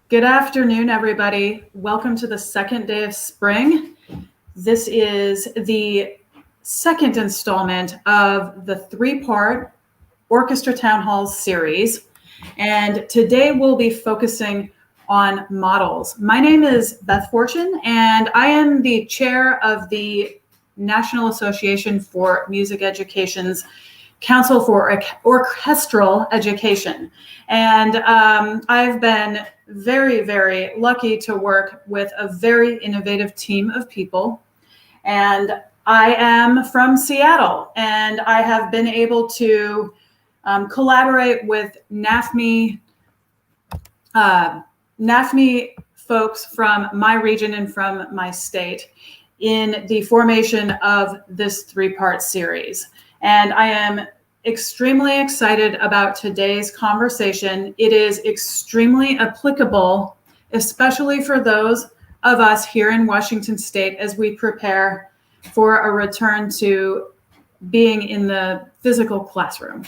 Good afternoon, everybody. Welcome to the second day of spring. This is the second installment of the three-part Orchestra Town Halls series. And today we'll be focusing on models. My name is Beth Fortune, and I am the chair of the National Association for Music Education's Council for Orchestral Education. And I've been very, very lucky to work with a very innovative team of people. And I am from Seattle, and I have been able to collaborate with NAfME folks from my region and from my state in the formation of this three-part series. And I am extremely excited about today's conversation. It is extremely applicable, especially for those of us here in Washington State as we prepare for a return to being in the physical classroom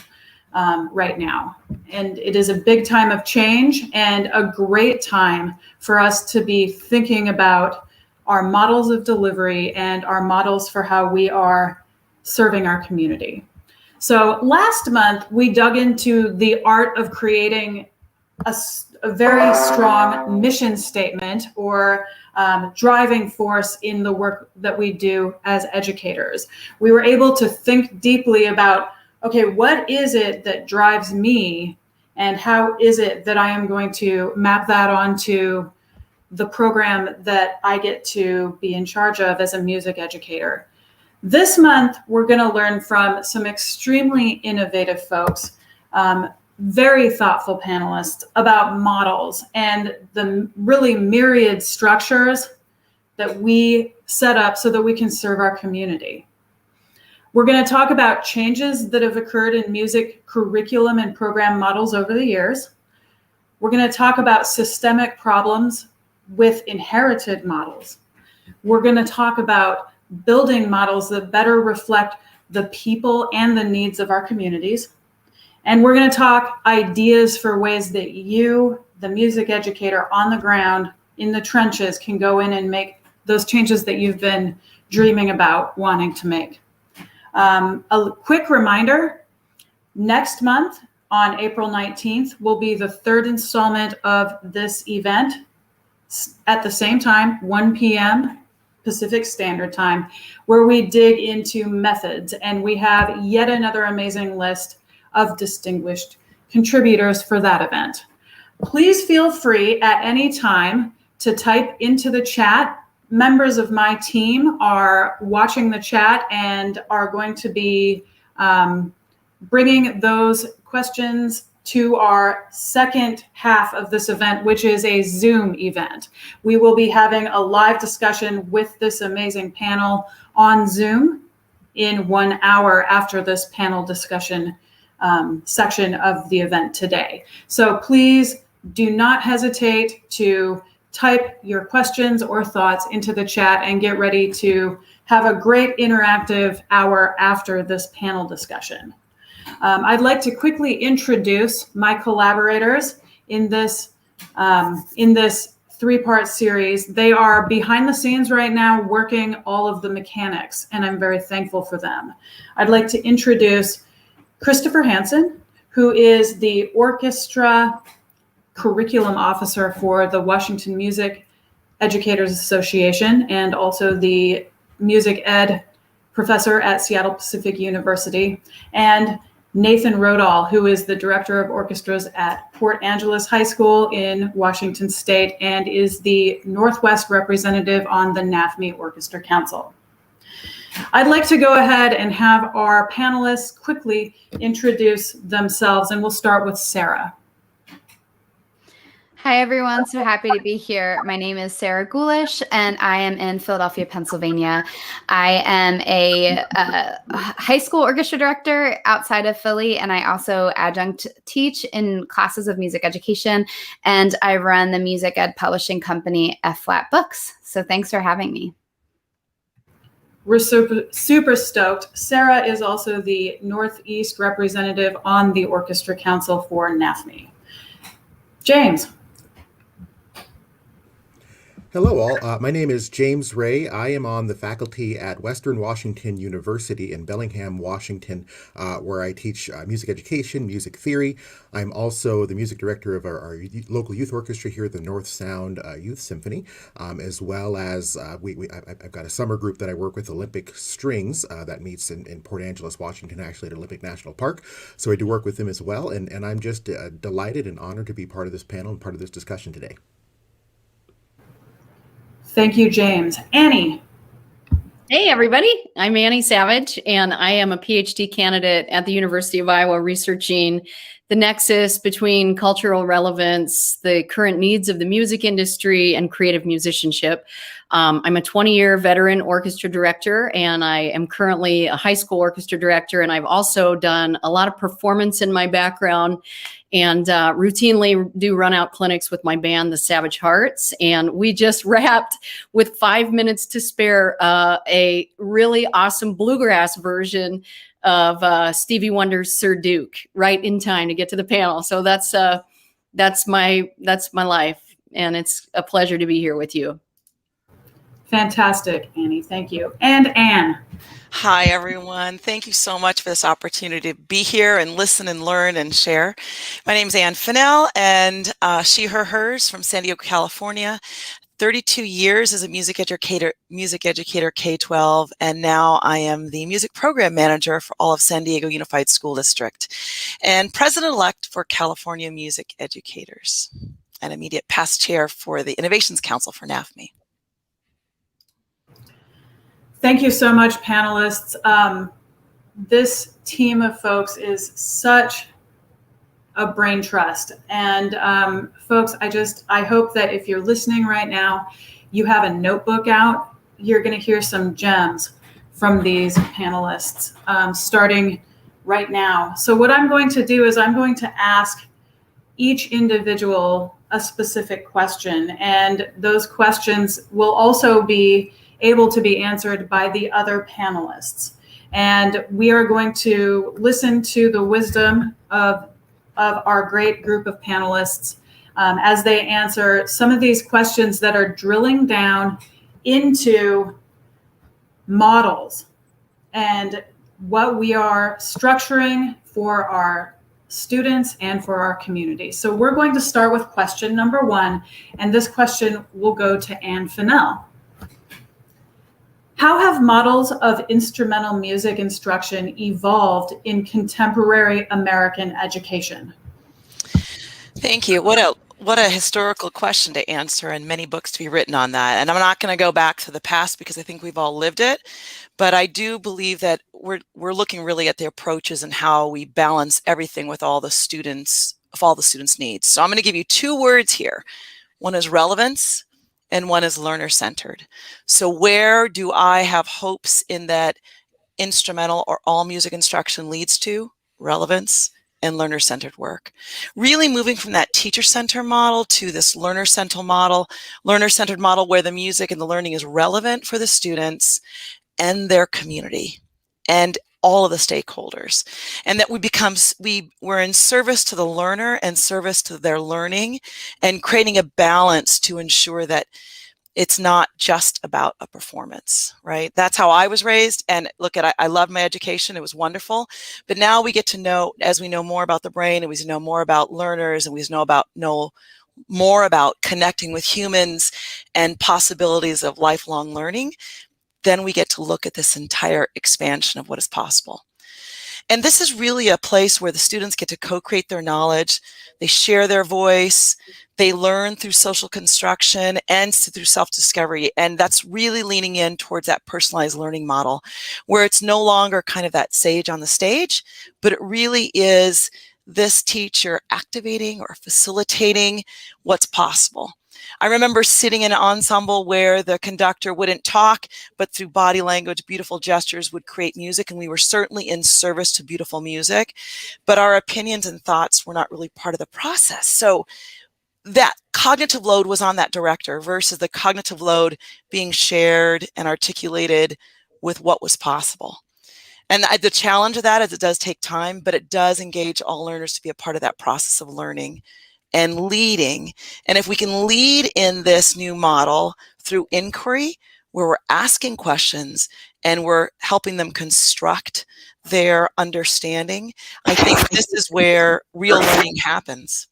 right now. And it is a big time of change and a great time for us to be thinking about our models of delivery and our models for how we are serving our community. So last month, we dug into the art of creating a very strong mission statement or driving force in the work that we do as educators. We were able to think deeply about, okay, what is it that drives me, and how is it that I am going to map that onto the program that I get to be in charge of as a music educator. This month, we're going to learn from some extremely innovative folks, very thoughtful panelists about models and the really myriad structures that we set up so that we can serve our community. We're going to talk about changes that have occurred in music curriculum and program models over the years. We're going to talk about systemic problems with inherited models. We're going to talk about building models that better reflect the people and the needs of our communities. And we're going to talk ideas for ways that you, the music educator on the ground, in the trenches, can go in and make those changes that you've been dreaming about wanting to make. A quick reminder, next month on April 19th will be the third installment of this event at the same time, 1 p.m. Pacific Standard Time, where we dig into methods, and we have yet another amazing list of distinguished contributors for that event. Please feel free at any time to type into the chat. Members of my team are watching the chat and are going to be bringing those questions to our second half of this event, which is a Zoom event. We will be having a live discussion with this amazing panel on Zoom in 1 hour after this panel discussion section of the event today. So please do not hesitate to type your questions or thoughts into the chat and get ready to have a great interactive hour after this panel discussion. I'd like to quickly introduce my collaborators in this three-part series. They are behind the scenes right now working all of the mechanics, and I'm very thankful for them. I'd like to introduce Christopher Hansen, who is the Orchestra Curriculum Officer for the Washington Music Educators Association and also the Music Ed Professor at Seattle Pacific University, and Nathan Rodall, who is the Director of Orchestras at Port Angeles High School in Washington State and is the Northwest representative on the NAfME Orchestra Council. I'd like to go ahead and have our panelists quickly introduce themselves, and we'll start with Sarah. Hi, everyone. So happy to be here. My name is Sarah Gulish, and I am in Philadelphia, Pennsylvania. I am a high school orchestra director outside of Philly, and I also adjunct teach in classes of music education, and I run the music ed publishing company F-Flat Books. So thanks for having me. We're super stoked. Sarah is also the Northeast representative on the Orchestra Council for NAfME. James. Hello, all. My name is James Ray. I am on the faculty at Western Washington University in Bellingham, Washington, where I teach music education, music theory. I'm also the music director of our local youth orchestra here, the North Sound Youth Symphony, as well as I've got a summer group that I work with, Olympic Strings, that meets in Port Angeles, Washington, actually at Olympic National Park. So I do work with them as well, and I'm just delighted and honored to be part of this panel and part of this discussion today. Thank you, James. Annie. Hey, everybody. I'm Annie Savage, and I am a PhD candidate at the University of Iowa researching the nexus between cultural relevance, the current needs of the music industry, and creative musicianship. I'm a 20-year veteran orchestra director, and I am currently a high school orchestra director, and I've also done a lot of performance in my background and routinely do run-out clinics with my band, the Savage Hearts. And we just wrapped, with 5 minutes to spare, a really awesome bluegrass version of Stevie Wonder's Sir Duke, right in time to get to the panel. So that's my life, and it's a pleasure to be here with you. Fantastic, Annie. Thank you. And Anne. Hi, everyone. Thank you so much for this opportunity to be here and listen and learn and share. My name is Anne Fennell, and she, her, hers from San Diego, California. 32 years as a music educator K-12, and now I am the music program manager for all of San Diego Unified School District and president-elect for California Music Educators and immediate past chair for the Innovations Council for NAfME. Thank you so much, panelists. This team of folks is such a brain trust. And folks, I hope that if you're listening right now, you have a notebook out. You're going to hear some gems from these panelists starting right now. So what I'm going to do is I'm going to ask each individual a specific question, and those questions will also be able to be answered by the other panelists. And we are going to listen to the wisdom of our great group of panelists as they answer some of these questions that are drilling down into models and what we are structuring for our students and for our community. So we're going to start with question number 1, and this question will go to Anne Fennell. How have models of instrumental music instruction evolved in contemporary American education? Thank you. What a historical question to answer, and many books to be written on that. And I'm not going to go back to the past because I think we've all lived it, but I do believe that we're looking really at the approaches and how we balance everything with all the students' needs. So I'm going to give you 2 words here. One is relevance, and one is learner-centered. So where do I have hopes in that instrumental or all music instruction leads to? Relevance and learner-centered work. Really moving from that teacher-centered model to this learner-centered model where the music and the learning is relevant for the students and their community and all of the stakeholders, and that we're in service to the learner and service to their learning, and creating a balance to ensure that it's not just about a performance, right? That's how I was raised. And look, I loved my education. It was wonderful. But now we get to know, as we know more about the brain, and we know more about learners, and we know more about connecting with humans and possibilities of lifelong learning, then we get to look at this entire expansion of what is possible. And this is really a place where the students get to co-create their knowledge. They share their voice. They learn through social construction and through self-discovery. And that's really leaning in towards that personalized learning model, where it's no longer kind of that sage on the stage, but it really is this teacher activating or facilitating what's possible. I remember sitting in an ensemble where the conductor wouldn't talk, but through body language, beautiful gestures would create music, and we were certainly in service to beautiful music, but our opinions and thoughts were not really part of the process. So that cognitive load was on that director versus the cognitive load being shared and articulated with what was possible. And the challenge of that is it does take time, but it does engage all learners to be a part of that process of learning and leading. And if we can lead in this new model through inquiry, where we're asking questions and we're helping them construct their understanding, I think this is where real learning happens.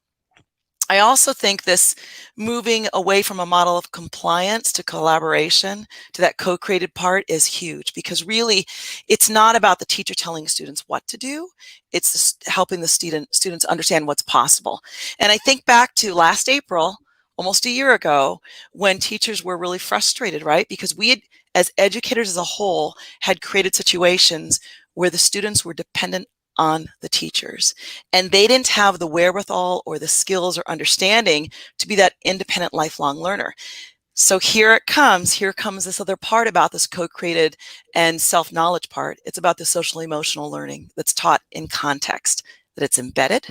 I also think this moving away from a model of compliance to collaboration to that co-created part is huge, because really it's not about the teacher telling students what to do. It's helping the students understand what's possible. And I think back to last April, almost a year ago, when teachers were really frustrated, right? Because we had, as educators as a whole, had created situations where the students were dependent on the teachers, and they didn't have the wherewithal or the skills or understanding to be that independent lifelong learner. So here comes this other part about this co-created and self-knowledge part. It's about the social emotional learning that's taught in context, that it's embedded,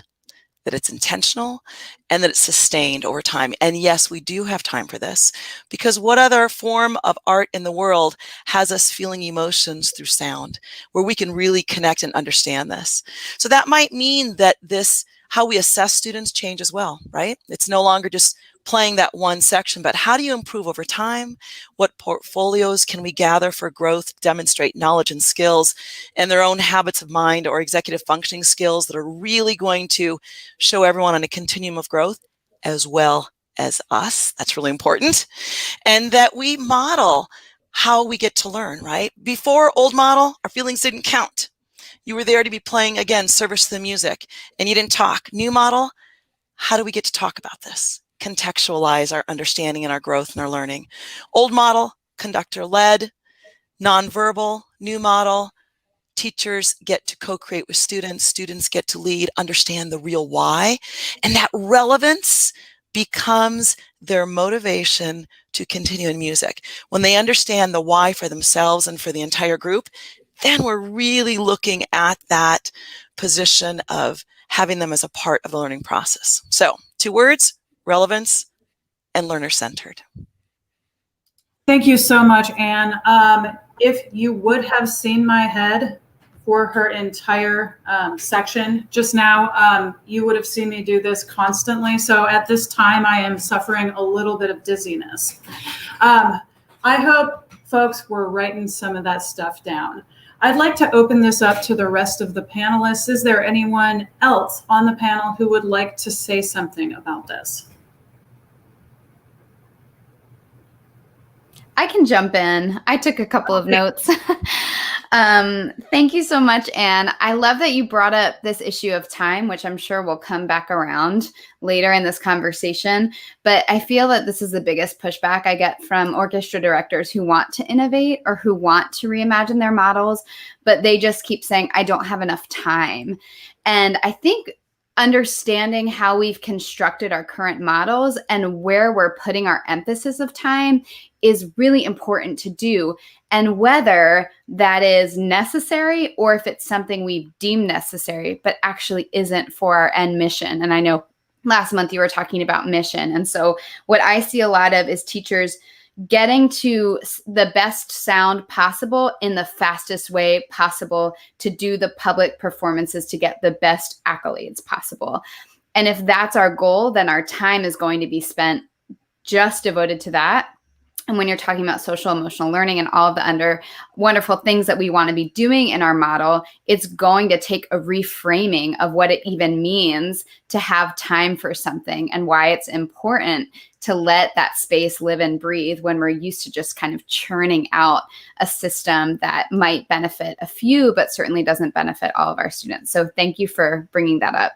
that it's intentional, and that it's sustained over time. And yes, we do have time for this, because what other form of art in the world has us feeling emotions through sound, where we can really connect and understand this? So that might mean that how we assess students change as well, right? It's no longer just playing that one section, but how do you improve over time? What portfolios can we gather for growth, demonstrate knowledge and skills and their own habits of mind or executive functioning skills that are really going to show everyone on a continuum of growth as well as us? That's really important. And that we model how we get to learn, right? Before old model, our feelings didn't count. You were there to be playing, again, service to the music, and you didn't talk. New model, how do we get to talk about this? Contextualize our understanding and our growth and our learning. Old model, conductor-led, nonverbal. New model, teachers get to co-create with students, students get to lead, understand the real why, and that relevance becomes their motivation to continue in music. When they understand the why for themselves and for the entire group, then we're really looking at that position of having them as a part of the learning process. So, 2 words: relevance and learner-centered. Thank you so much, Anne. If you would have seen my head for her entire section just now, you would have seen me do this constantly. So at this time, I am suffering a little bit of dizziness. I hope folks were writing some of that stuff down. I'd like to open this up to the rest of the panelists. Is there anyone else on the panel who would like to say something about this? I can jump in. I took a couple of notes. Thank you so much, Anne. I love that you brought up this issue of time, which I'm sure will come back around later in this conversation. But I feel that this is the biggest pushback I get from orchestra directors who want to innovate or who want to reimagine their models, but they just keep saying, I don't have enough time. And I think understanding how we've constructed our current models and where we're putting our emphasis of time is really important to do, and whether that is necessary or if it's something we deem necessary but actually isn't for our end mission. And I know last month you were talking about mission, and so what I see a lot of is teachers getting to the best sound possible in the fastest way possible to do the public performances to get the best accolades possible. And if that's our goal, then our time is going to be spent just devoted to that. And when you're talking about social emotional learning and all of the wonderful things that we want to be doing in our model, it's going to take a reframing of what it even means to have time for something and why it's important to let that space live and breathe when we're used to just kind of churning out a system that might benefit a few, but certainly doesn't benefit all of our students. So thank you for bringing that up.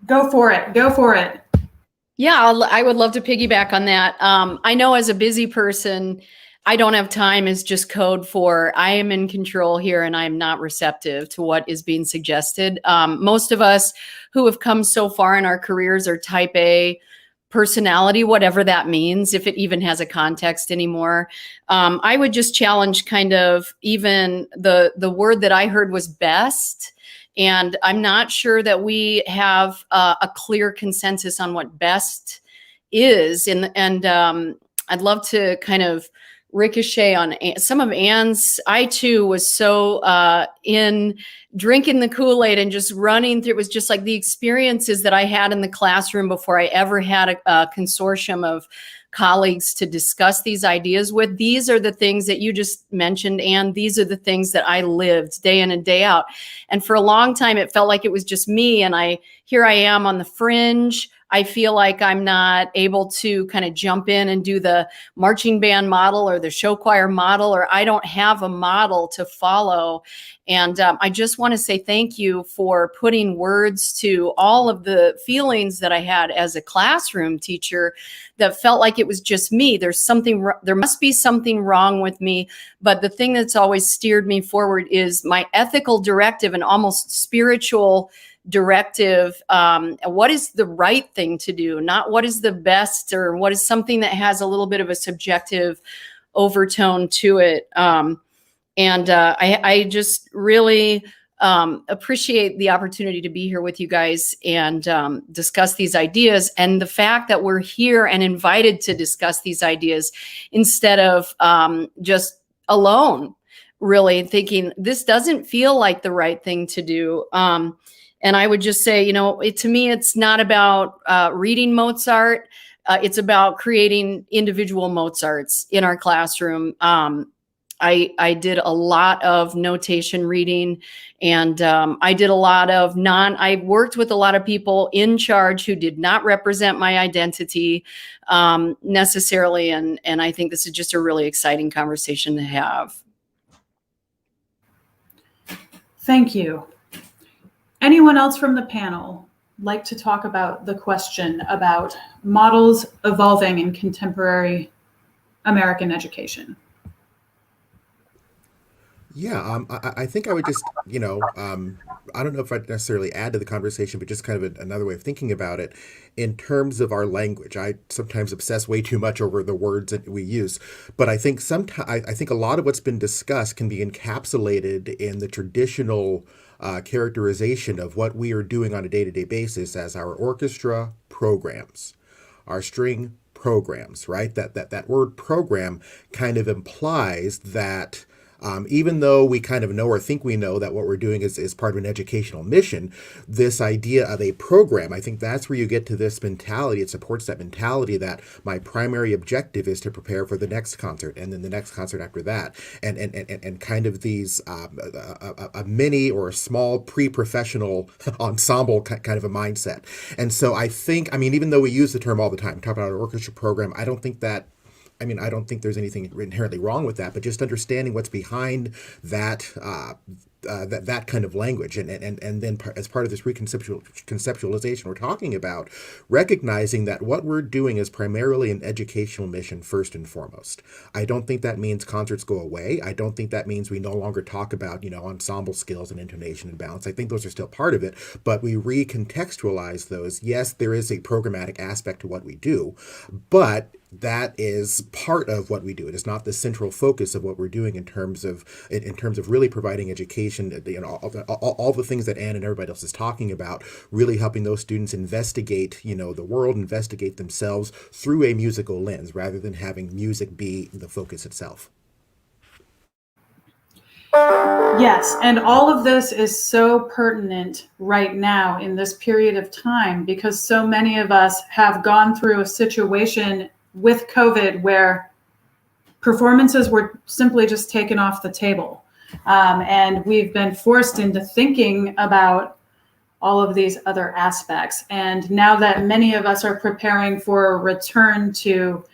Go for it. Go for it. Yeah, I would love to piggyback on that. I know as a busy person, I don't have time is just code for I am in control here and I'm not receptive to what is being suggested. Most of us who have come so far in our careers are type A personality, whatever that means, if it even has a context anymore. I would just challenge kind of even the word that I heard was best. And I'm not sure that we have a clear consensus on what best is. And I'd love to kind of ricochet on some of Anne's. I too was so in drinking the Kool-Aid and just running through. It was just like the experiences that I had in the classroom before I ever had a consortium of colleagues to discuss these ideas with. These are the things that you just mentioned, and these are the things that I lived day in and day out. And for a long time, it felt like it was just me. And here I am on the fringe. I feel like I'm not able to kind of jump in and do the marching band model or the show choir model, or I don't have a model to follow. And I just want to say thank you for putting words to all of the feelings that I had as a classroom teacher that felt like it was just me. There must be something wrong with me. But the thing that's always steered me forward is my ethical directive and almost spiritual directive. What is the right thing to do, not what is the best, or what is something that has a little bit of a subjective overtone to it. I just really appreciate the opportunity to be here with you guys and discuss these ideas, and the fact that we're here and invited to discuss these ideas instead of just alone, really thinking this doesn't feel like the right thing to do. And I would just say, to me, it's not about reading Mozart. It's about creating individual Mozarts in our classroom. I did a lot of notation reading, and I did a lot of I worked with a lot of people in charge who did not represent my identity necessarily. And I think this is just a really exciting conversation to have. Thank you. Anyone else from the panel like to talk about the question about models evolving in contemporary American education? Yeah, I think I would just, I don't know if I'd necessarily add to the conversation, but just kind of another way of thinking about it in terms of our language. I sometimes obsess way too much over the words that we use, but I think I think a lot of what's been discussed can be encapsulated in the traditional characterization of what we are doing on a day-to-day basis as our orchestra programs, our string programs, right? That word program kind of implies that even though we kind of know or think we know that what we're doing is part of an educational mission, this idea of a program, I think that's where you get to this mentality. It supports that mentality that my primary objective is to prepare for the next concert and then the next concert after that. And kind of these, a mini or a small pre-professional ensemble kind of a mindset. And so I think, even though we use the term all the time, talk about an orchestra program, I don't think there's anything inherently wrong with that, but just understanding what's behind that that kind of language, and then as part of this conceptualization, we're talking about recognizing that what we're doing is primarily an educational mission first and foremost. I don't think that means concerts go away. I don't think that means we no longer talk about ensemble skills and intonation and balance. I think those are still part of it, but we recontextualize those. Yes, there is a programmatic aspect to what we do, but that is part of what we do. It is not the central focus of what we're doing in terms of really providing education. All the things that Anne and everybody else is talking about, really helping those students investigate, the world, investigate themselves through a musical lens, rather than having music be the focus itself. Yes, and all of this is so pertinent right now in this period of time, because so many of us have gone through a situation with COVID where performances were simply just taken off the table. And we've been forced into thinking about all of these other aspects. And now that many of us are preparing for a return to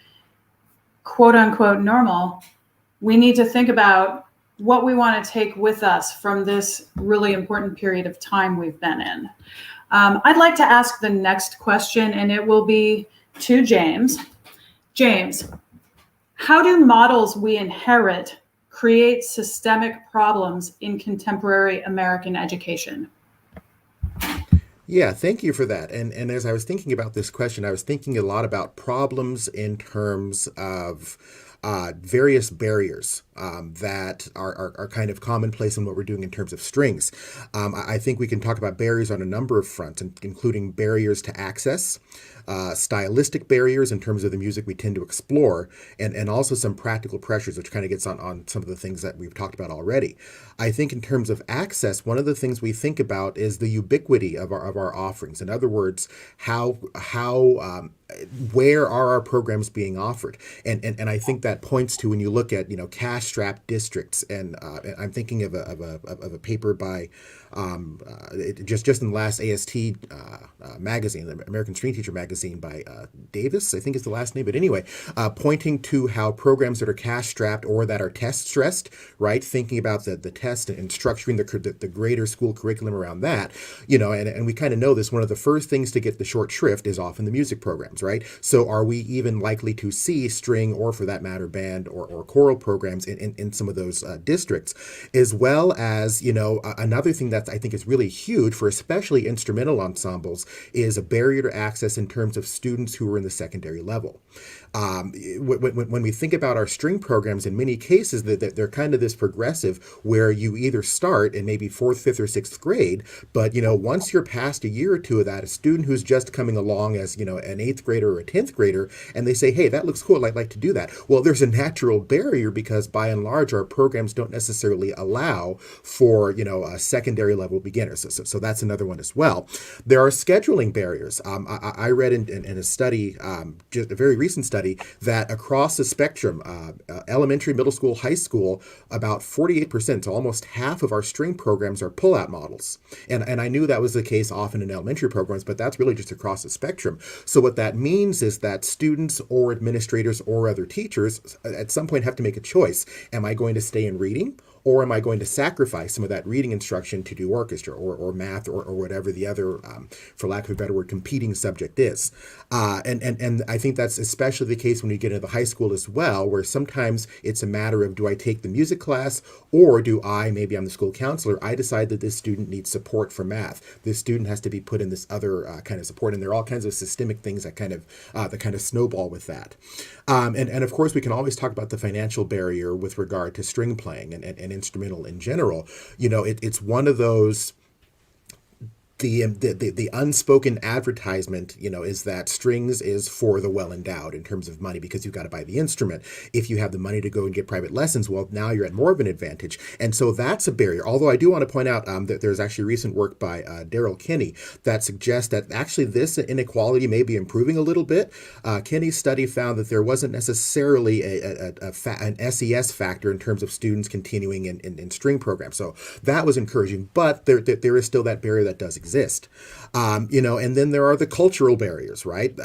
quote unquote normal, we need to think about what we want to take with us from this really important period of time we've been in. I'd like to ask the next question, and it will be to James. James, how do models we inherit create systemic problems in contemporary American education? Yeah, thank you for that. And as I was thinking about this question, I was thinking a lot about problems in terms of various barriers that are kind of commonplace in what we're doing in terms of strings. I think we can talk about barriers on a number of fronts, including barriers to access, stylistic barriers in terms of the music we tend to explore, and also some practical pressures, which kind of gets on some of the things that we've talked about already. I think in terms of access, one of the things we think about is the ubiquity of our offerings. In other words, where are our programs being offered? And I think that points to when you look at cash-strapped districts, and I'm thinking of a paper by just in the last AST magazine, the American String Teacher magazine by Davis, I think is the last name, but anyway, pointing to how programs that are cash-strapped or that are test-stressed, right? Thinking about the test and structuring the greater school curriculum around that, and we kind of know this. One of the first things to get the short shrift is often the music programs, right? So are we even likely to see string, or for that matter, band or choral programs in some of those districts, as well as, another thing that I think is really huge for especially instrumental ensembles is a barrier to access in terms of students who are in the secondary level. When we think about our string programs, in many cases, they're kind of this progressive where you either start in maybe 4th, 5th, or 6th grade, but once you're past a year or two of that, a student who's just coming along as an 8th grader or a 10th grader, and they say, hey, that looks cool, I'd like to do that. Well, there's a natural barrier because by and large, our programs don't necessarily allow for a secondary level beginners. So that's another one as well. There are scheduling barriers. I read in a study, just a very recent study, that across the spectrum, elementary, middle school, high school, about 48%, so almost half of our string programs are pull-out models. And I knew that was the case often in elementary programs, but that's really just across the spectrum. So what that means is that students or administrators or other teachers at some point have to make a choice. Am I going to stay in reading? Or am I going to sacrifice some of that reading instruction to do orchestra or math or whatever the other, for lack of a better word, competing subject is? And I think that's especially the case when you get into the high school as well, where sometimes it's a matter of, do I take the music class, or do I, maybe I'm the school counselor, I decide that this student needs support for math. This student has to be put in this other kind of support, and there are all kinds of systemic things that kind of snowball with that. And of course, we can always talk about the financial barrier with regard to string playing and instrumental in general. It's one of those, the unspoken advertisement, is that strings is for the well-endowed in terms of money, because you've got to buy the instrument. If you have the money to go and get private lessons, well, now you're at more of an advantage. And so that's a barrier. Although I do want to point out that there's actually recent work by Daryl Kinney that suggests that actually this inequality may be improving a little bit. Kinney's study found that there wasn't necessarily an SES factor in terms of students continuing in string programs. So that was encouraging, but there is still that barrier that does exist. And then there are the cultural barriers, right?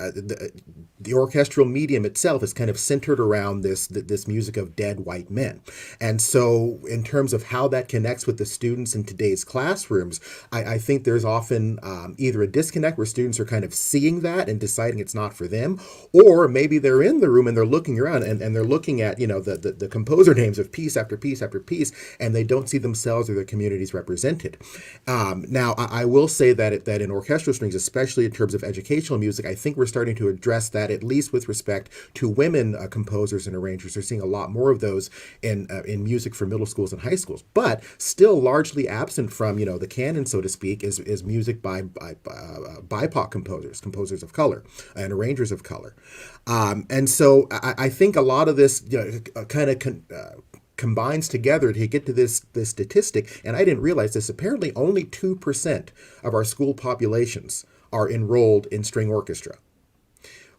The orchestral medium itself is kind of centered around this music of dead white men. And so in terms of how that connects with the students in today's classrooms, I think there's often either a disconnect where students are kind of seeing that and deciding it's not for them, or maybe they're in the room and they're looking around and they're looking at, the composer names of piece after piece after piece, and they don't see themselves or their communities represented. Now, I will say that in orchestral strings, especially in terms of educational music, I think we're starting to address that, at least with respect to women composers and arrangers. We're seeing a lot more of those in music for middle schools and high schools, but still largely absent from the canon, so to speak, is music by BIPOC composers of color, and arrangers of color. And so I think a lot of this combines together to get to this statistic, and I didn't realize this. Apparently, only 2% of our school populations are enrolled in string orchestra.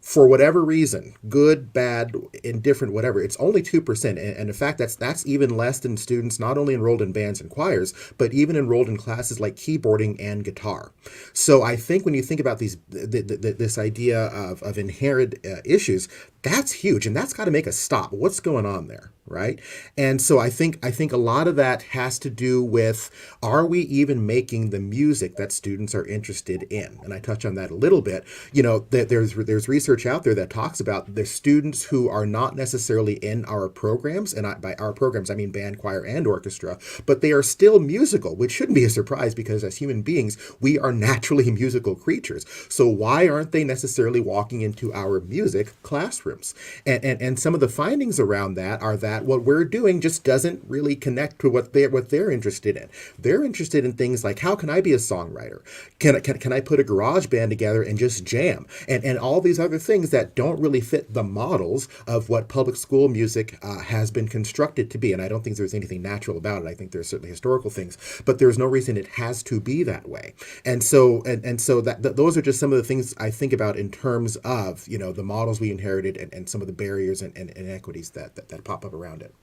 For whatever reason, good, bad, indifferent, whatever, it's only 2%. And in fact, that's even less than students not only enrolled in bands and choirs, but even enrolled in classes like keyboarding and guitar. So I think when you think about this idea of inherent issues, that's huge, and that's got to make us stop. What's going on there? right? And so I think a lot of that has to do with, are we even making the music that students are interested in? And I touch on that a little bit. You know, there's research out there that talks about the students who are not necessarily in our programs, and by our programs I mean band, choir, and orchestra, but they are still musical, which shouldn't be a surprise because as human beings we are naturally musical creatures. So why aren't they necessarily walking into our music classrooms? And some of the findings around that are that what we're doing just doesn't really connect to what they're interested in. They're interested in things like, how can I be a songwriter? Can I put a garage band together and just jam? And all these other things that don't really fit the models of what public school music has been constructed to be. And I don't think there's anything natural about it. I think there's certainly historical things, but there's no reason it has to be that way. And so those are just some of the things I think about in terms of, you know, the models we inherited and some of the barriers and inequities that pop up around it.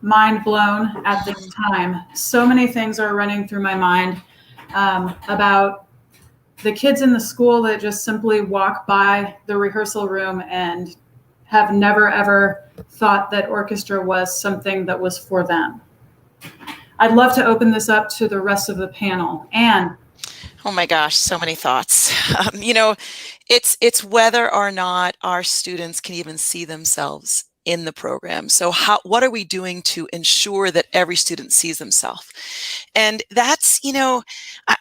Mind blown at this time. So many things are running through my mind about the kids in the school that just simply walk by the rehearsal room and have never ever thought that orchestra was something that was for them. I'd love to open this up to the rest of the panel. Anne. Oh my gosh, so many thoughts. You know, it's whether or not our students can even see themselves in the program. So what are we doing to ensure that every student sees themselves? And that's, you know,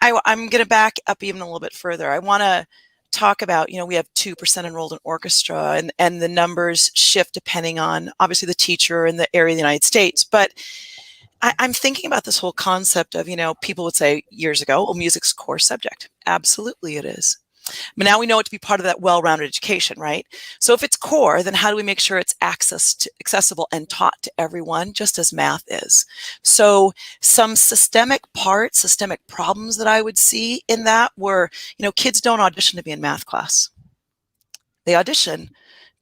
I'm going to back up even a little bit further. I want to talk about, you know, we have 2% enrolled in orchestra, and the numbers shift depending on obviously the teacher and the area of the United States. But I'm thinking about this whole concept of, you know, people would say years ago, well, music's a core subject. Absolutely it is. But now we know it to be part of that well-rounded education, right? So if it's core, then how do we make sure it's accessible and taught to everyone, just as math is? So some systemic problems that I would see in that were, you know, kids don't audition to be in math class. They audition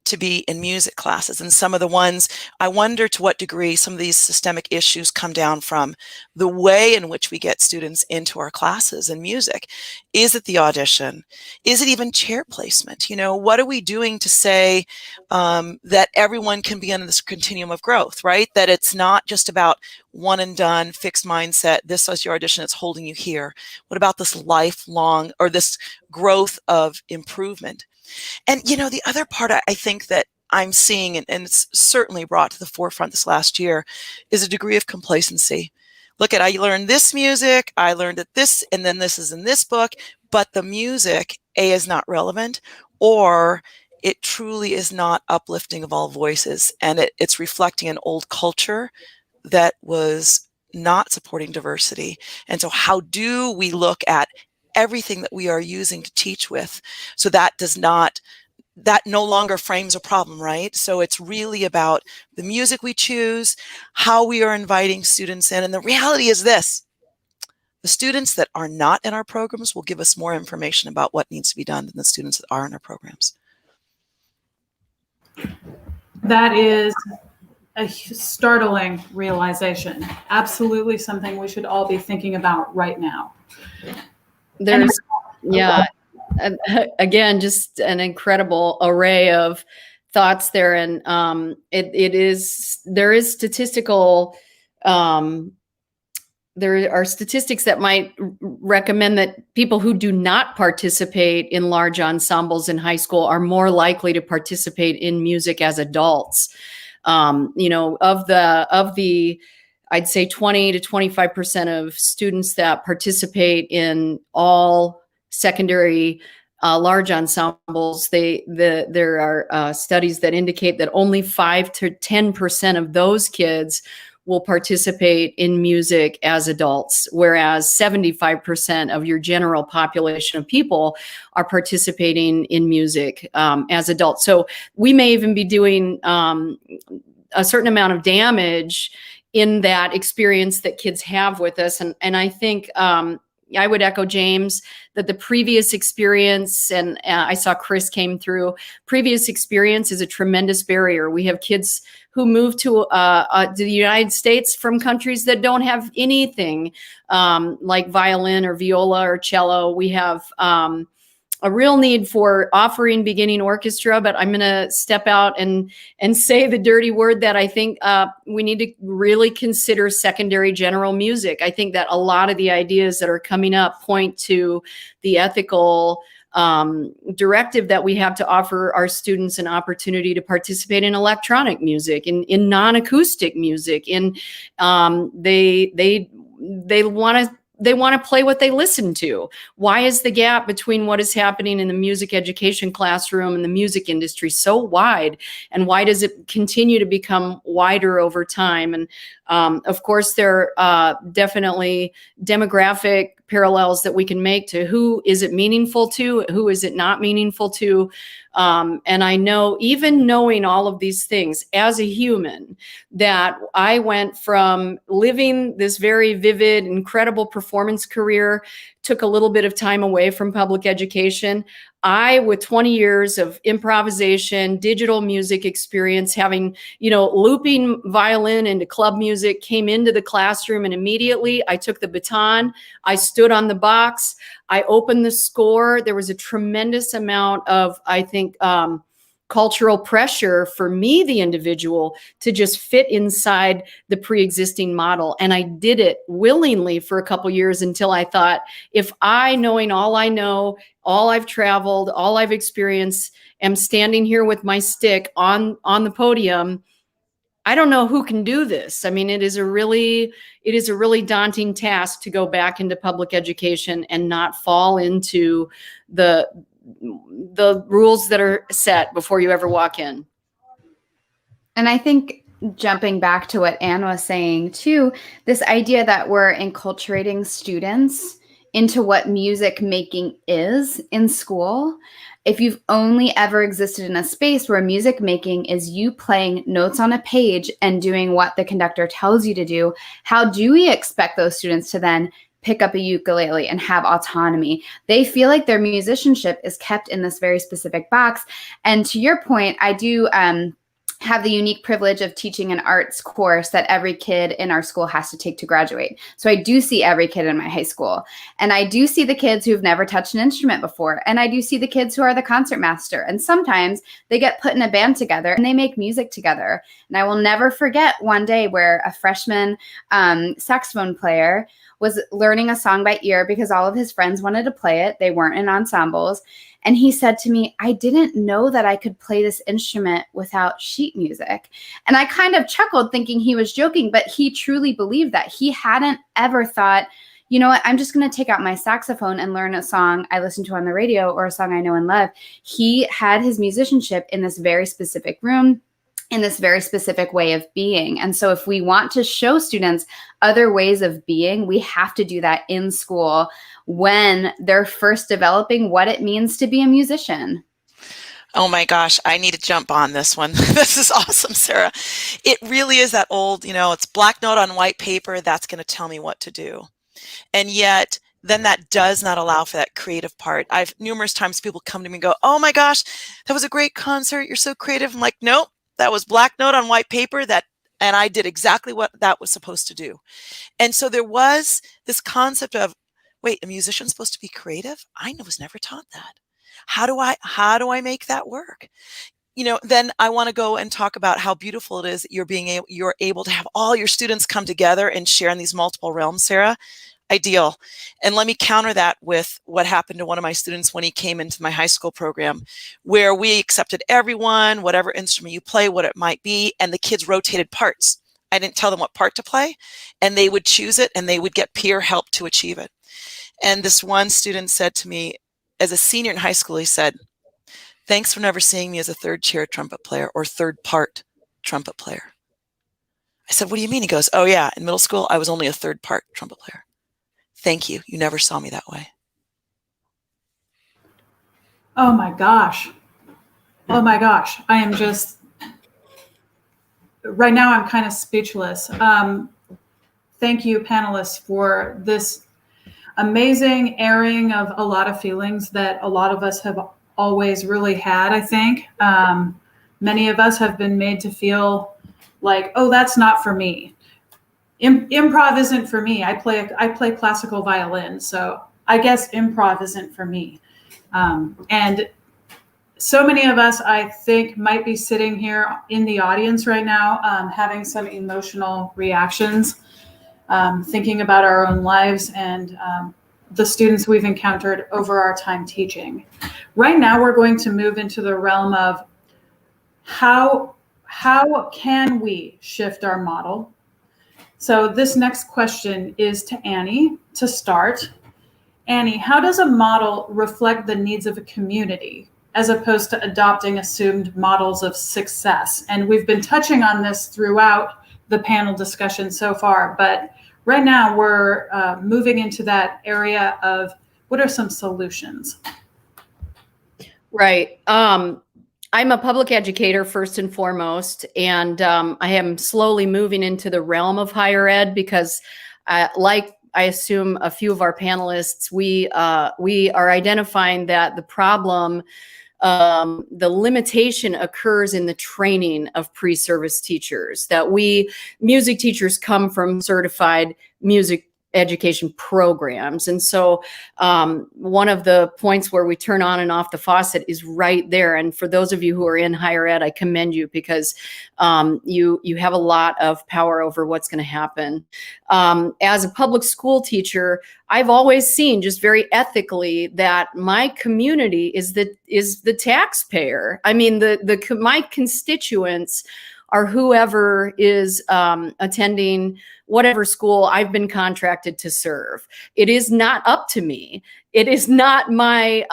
to be in music classes. And some of the ones, I wonder to what degree some of these systemic issues come down from the way in which we get students into our classes in music. Is it the audition? Is it even chair placement? You know, what are we doing to say that everyone can be on this continuum of growth, right? That it's not just about one and done, fixed mindset, this is your audition, it's holding you here. What about this lifelong, or this growth of improvement? And, you know, the other part I think that I'm seeing, and it's certainly brought to the forefront this last year, is a degree of complacency. Look at, I learned this music, I learned it this, and then this is in this book, but the music, A, is not relevant, or it truly is not uplifting of all voices. And it's reflecting an old culture that was not supporting diversity. And so how do we look at everything that we are using to teach with, so that no longer frames a problem, right? So it's really about the music we choose, how we are inviting students in. And the reality is this: the students that are not in our programs will give us more information about what needs to be done than the students that are in our programs. That is a startling realization. Absolutely something we should all be thinking about right now. There's, yeah, again, just an incredible array of thoughts there. And there is statistical, there are statistics that might recommend that people who do not participate in large ensembles in high school are more likely to participate in music as adults. You know, of the I'd say 20 to 25% of students that participate in all secondary large ensembles, there are studies that indicate that only 5 to 10% of those kids will participate in music as adults, whereas 75% of your general population of people are participating in music as adults. So we may even be doing a certain amount of damage in that experience that kids have with us. And I think I would echo James that the previous experience, and I saw Chris came through, previous experience is a tremendous barrier. We have kids who move to the United States from countries that don't have anything like violin or viola or cello. We have a real need for offering beginning orchestra, but I'm going to step out and say the dirty word that I think we need to really consider secondary general music. I think that a lot of the ideas that are coming up point to the ethical directive that we have to offer our students an opportunity to participate in electronic music, in non-acoustic music, they want to play what they listen to. Why is the gap between what is happening in the music education classroom and the music industry so wide? And why does it continue to become wider over time? And of course, there are definitely demographic parallels that we can make to who is it meaningful to, who is it not meaningful to. And I know, even knowing all of these things as a human, that I went from living this very vivid, incredible performance career, took a little bit of time away from public education. I, with 20 years of improvisation, digital music experience, having, looping violin into club music, came into the classroom, and immediately I took the baton. I stood on the box. I opened the score. There was a tremendous amount of, I think, cultural pressure for me, the individual, to just fit inside the pre-existing model. And I did it willingly for a couple years until I thought, if I, knowing all I know, all I've traveled, all I've experienced, am standing here with my stick on the podium, I don't know who can do this. I mean, it is a really daunting task to go back into public education and not fall into the rules that are set before you ever walk in. And I think, jumping back to what Anne was saying too, this idea that we're enculturating students into what music making is in school. If you've only ever existed in a space where music making is you playing notes on a page and doing what the conductor tells you to do, how do we expect those students to then pick up a ukulele and have autonomy? They feel like their musicianship is kept in this very specific box. And to your point, I do have the unique privilege of teaching an arts course that every kid in our school has to take to graduate. So I do see every kid in my high school. And I do see the kids who've never touched an instrument before. And I do see the kids who are the concert master. And sometimes they get put in a band together and they make music together. And I will never forget one day where a freshman saxophone player was learning a song by ear because all of his friends wanted to play it. They weren't in ensembles. And he said to me, I didn't know that I could play this instrument without sheet music. And I kind of chuckled thinking he was joking, but he truly believed that. He hadn't ever thought, you know what, I'm just going to take out my saxophone and learn a song I listen to on the radio or a song I know and love. He had his musicianship in this very specific room, in this very specific way of being. And so if we want to show students other ways of being, we have to do that in school when they're first developing what it means to be a musician. Oh my gosh, I need to jump on this one. This is awesome, Sarah. It really is that old, it's black note on white paper, that's going to tell me what to do. And yet, then that does not allow for that creative part. I've numerous times people come to me and go, oh my gosh, that was a great concert, you're so creative. I'm like, nope, that was black note on white paper, and I did exactly what that was supposed to do. And so there was this concept of, wait, a musician's supposed to be creative? I was never taught that. How do I make that work? Then I want to go and talk about how beautiful it is that you're able to have all your students come together and share in these multiple realms, Sarah. Ideal. And let me counter that with what happened to one of my students when he came into my high school program, where we accepted everyone, whatever instrument you play, what it might be, and the kids rotated parts. I didn't tell them what part to play, and they would choose it, and they would get peer help to achieve it. And this one student said to me, as a senior in high school, he said, thanks for never seeing me as a third chair trumpet player or third part trumpet player. I said, what do you mean? He goes, oh yeah, in middle school, I was only a third part trumpet player. Thank you. You never saw me that way. Oh my gosh. Oh my gosh. I am just, right now I'm kind of speechless. Thank you, panelists, for this amazing airing of a lot of feelings that a lot of us have always really had, I think. Many of us have been made to feel like, oh, that's not for me. Improv isn't for me. I play classical violin, so I guess improv isn't for me. And so many of us, I think, might be sitting here in the audience right now, having some emotional reactions, thinking about our own lives and the students we've encountered over our time teaching. Right now, we're going to move into the realm of how can we shift our model? So this next question is to Annie to start. Annie, how does a model reflect the needs of a community as opposed to adopting assumed models of success? And we've been touching on this throughout the panel discussion so far, but right now we're moving into that area of what are some solutions? Right. I'm a public educator first and foremost, and I am slowly moving into the realm of higher ed because like I assume a few of our panelists, we are identifying that the problem, the limitation occurs in the training of pre-service teachers, that music teachers come from certified music education programs. And so one of the points where we turn on and off the faucet is right there. And for those of you who are in higher ed, I commend you because you have a lot of power over what's going to happen. As a public school teacher, I've always seen just very ethically that my community is the taxpayer. I mean, my constituents are whoever is attending whatever school I've been contracted to serve. It is not up to me. It is not my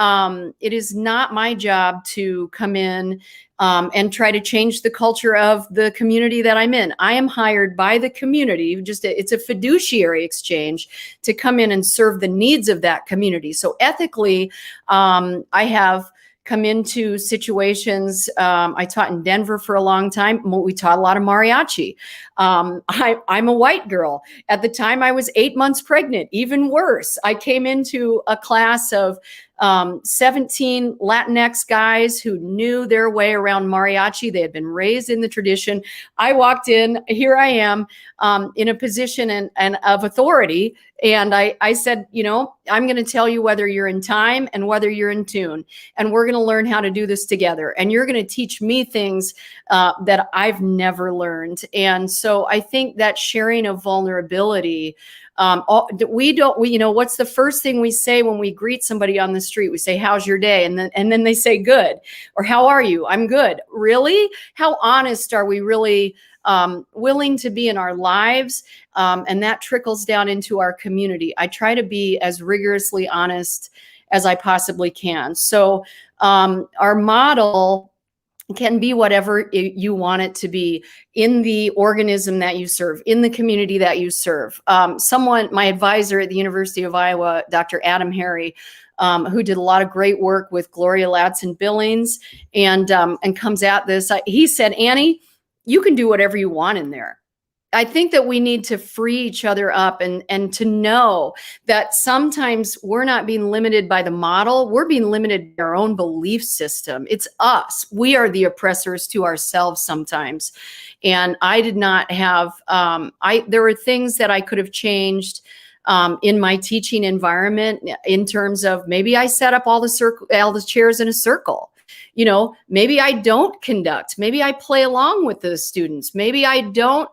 job to come in and try to change the culture of the community that I'm in. I am hired by the community. It's a fiduciary exchange to come in and serve the needs of that community. So ethically, I have come into situations. I taught in Denver for a long time. We taught a lot of mariachi. I'm a white girl. At the time, I was 8 months pregnant. Even worse, I came into a class of 17 Latinx guys who knew their way around mariachi. They had been raised in the tradition. I walked in, here I am in a position and of authority. And I said, I'm going to tell you whether you're in time and whether you're in tune. And we're going to learn how to do this together. And you're going to teach me things that I've never learned. And so I think that sharing of vulnerability, what's the first thing we say when we greet somebody on the street? We say, how's your day? And then they say, good. Or how are you? I'm good. Really? How honest are we really willing to be in our lives? And that trickles down into our community. I try to be as rigorously honest as I possibly can. So our model can be whatever you want it to be in the organism that you serve, in the community that you serve. My advisor at the University of Iowa, Dr. Adam Harry, who did a lot of great work with Gloria Ladson-Billings and comes at this. He said, Annie, you can do whatever you want in there. I think that we need to free each other up and to know that sometimes we're not being limited by the model. We're being limited by our own belief system. It's us. We are the oppressors to ourselves sometimes. And I did not have, there were things that I could have changed in my teaching environment in terms of maybe I set up all the chairs in a circle. Maybe I don't conduct. Maybe I play along with the students. Maybe I don't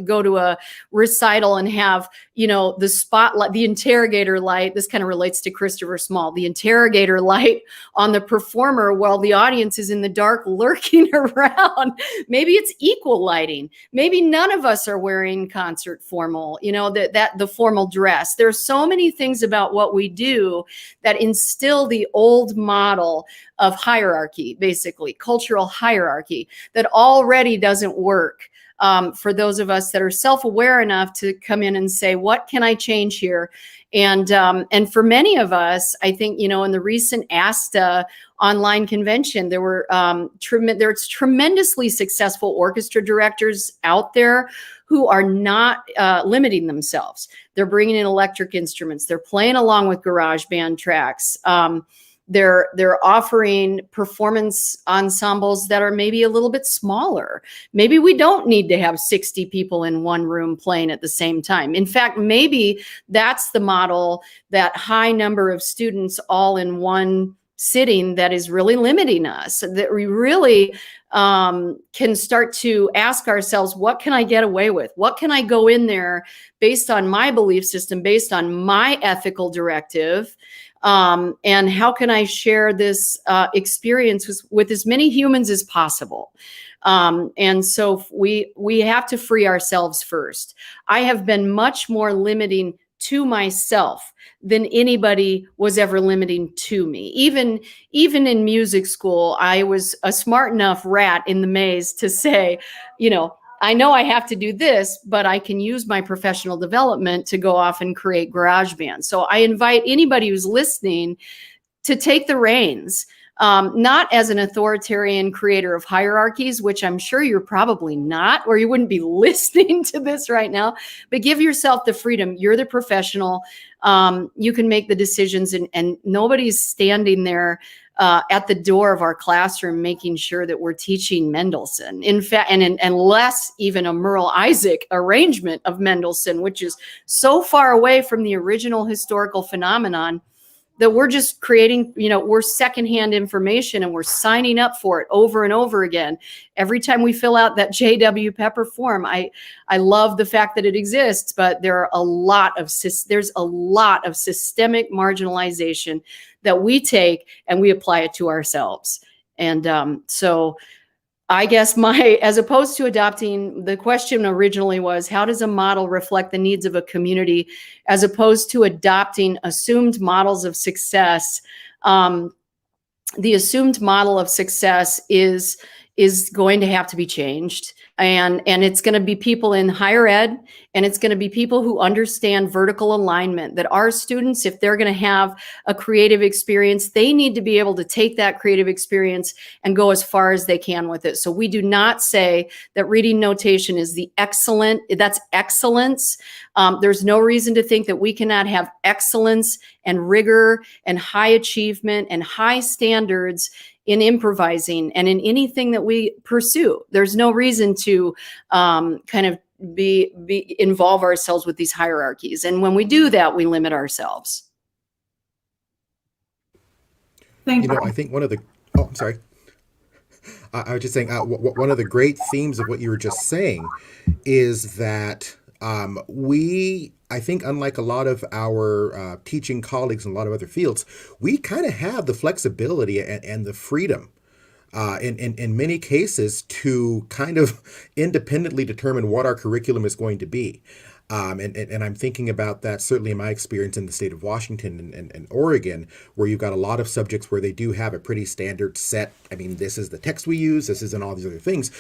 go to a recital and have, the spotlight, the interrogator light. This kind of relates to Christopher Small, the interrogator light on the performer while the audience is in the dark lurking around. Maybe it's equal lighting. Maybe none of us are wearing concert formal, the formal dress. There are so many things about what we do that instill the old model of hierarchy, basically cultural hierarchy that already doesn't work for those of us that are self-aware enough to come in and say, what can I change here? And for many of us, I think, in the recent ASTA online convention, there's tremendously successful orchestra directors out there who are not limiting themselves. They're bringing in electric instruments. They're playing along with GarageBand tracks. They're offering performance ensembles that are maybe a little bit smaller. Maybe we don't need to have 60 people in one room playing at the same time. In fact, maybe that's the model, that high number of students all in one sitting that is really limiting us, that we really can start to ask ourselves, what can I get away with? What can I go in there based on my belief system, based on my ethical directive? And how can I share this experience with as many humans as possible? And so we have to free ourselves first. I have been much more limiting to myself than anybody was ever limiting to me. Even in music school, I was a smart enough rat in the maze to say, I know I have to do this, but I can use my professional development to go off and create garage bands. So I invite anybody who's listening to take the reins, not as an authoritarian creator of hierarchies, which I'm sure you're probably not, or you wouldn't be listening to this right now, but give yourself the freedom. You're the professional. You can make the decisions, and nobody's standing there at the door of our classroom making sure that we're teaching Mendelssohn. In fact, and less even a Merle Isaac arrangement of Mendelssohn, which is so far away from the original historical phenomenon that we're just creating, we're secondhand information, and we're signing up for it over and over again. Every time we fill out that J.W. Pepper form, I love the fact that it exists, but there's a lot of systemic marginalization that we take and we apply it to ourselves. And so I guess as opposed to adopting, the question originally was, how does a model reflect the needs of a community, as opposed to adopting assumed models of success? The assumed model of success is going to have to be changed. And it's going to be people in higher ed, and it's going to be people who understand vertical alignment, that our students, if they're going to have a creative experience, they need to be able to take that creative experience and go as far as they can with it. So we do not say that reading notation is that's excellence. There's no reason to think that we cannot have excellence and rigor and high achievement and high standards in improvising and in anything that we pursue. There's no reason to kind of involve ourselves with these hierarchies. And when we do that, we limit ourselves. Thank you. I think I'm sorry. I was just saying, one of the great themes of what you were just saying is that I think unlike a lot of our teaching colleagues in a lot of other fields, we kind of have the flexibility and the freedom in many cases to kind of independently determine what our curriculum is going to be. And I'm thinking about that certainly in my experience in the state of Washington and Oregon, where you've got a lot of subjects where they do have a pretty standard set. I mean, this is the text we use, this is and all these other things.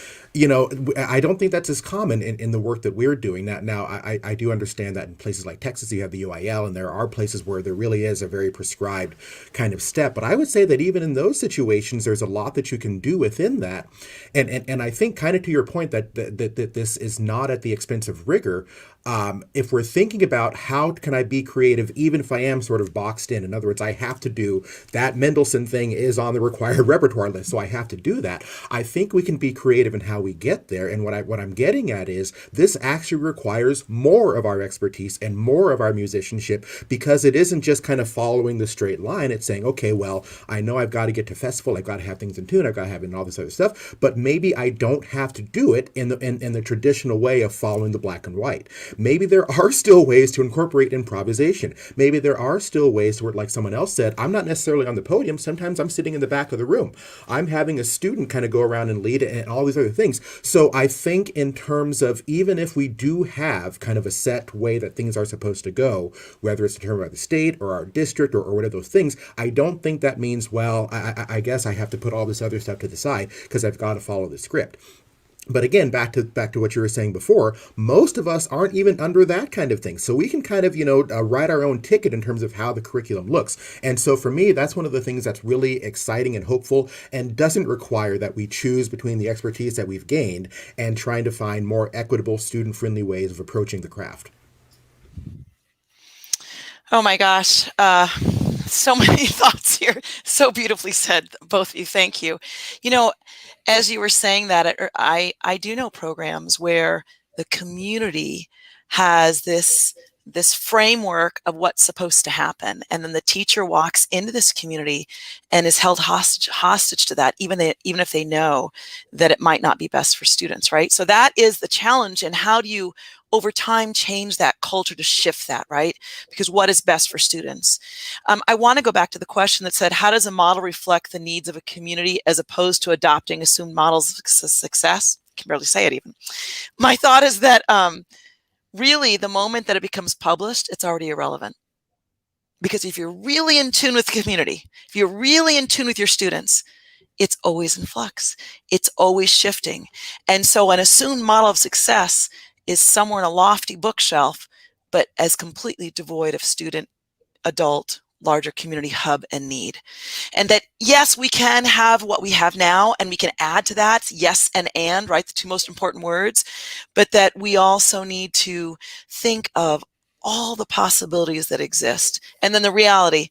I don't think that's as common in the work that we're doing. Now, I do understand that in places like Texas, you have the UIL, and there are places where there really is a very prescribed kind of step. But I would say that even in those situations, there's a lot that you can do within that. And I think kind of to your point that this is not at the expense of rigor. If we're thinking about how can I be creative, even if I am sort of boxed in other words, I have to do that Mendelssohn thing is on the required repertoire list, so I have to do that. I think we can be creative in how we get there. And what I'm getting at is this actually requires more of our expertise and more of our musicianship, because it isn't just kind of following the straight line. It's saying, okay, well, I know I've got to get to festival, I've got to have things in tune, I've got to have in all this other stuff, but maybe I don't have to do it in the traditional way of following the black and white. Maybe there are still ways to incorporate improvisation. Maybe there are still ways to where, like someone else said, I'm not necessarily on the podium. Sometimes I'm sitting in the back of the room. I'm having a student kind of go around and lead and all these other things. So I think in terms of, even if we do have kind of a set way that things are supposed to go, whether it's determined by the state or our district or whatever those things, I don't think that means, well, I guess I have to put all this other stuff to the side because I've got to follow the script. But again, back to what you were saying before, most of us aren't even under that kind of thing. So we can kind of, write our own ticket in terms of how the curriculum looks. And so for me, that's one of the things that's really exciting and hopeful, and doesn't require that we choose between the expertise that we've gained and trying to find more equitable, student-friendly ways of approaching the craft. Oh my gosh. So many thoughts here. So beautifully said, both of you. Thank you. As you were saying that, I do know programs where the community has this this framework of what's supposed to happen. And then the teacher walks into this community and is held hostage to that, even if they know that it might not be best for students, right? So that is the challenge. And how do you, over time, change that culture to shift that, right? Because what is best for students? I want to go back to the question that said, how does a model reflect the needs of a community as opposed to adopting assumed models of success? I can barely say it even. My thought is that really, the moment that it becomes published, it's already irrelevant. Because if you're really in tune with the community, if you're really in tune with your students, it's always in flux. It's always shifting. And so an assumed model of success is somewhere in a lofty bookshelf, but as completely devoid of student, adult, larger community hub and need. And that, yes, we can have what we have now, and we can add to that, yes and, right, the two most important words, but that we also need to think of all the possibilities that exist. And then the reality,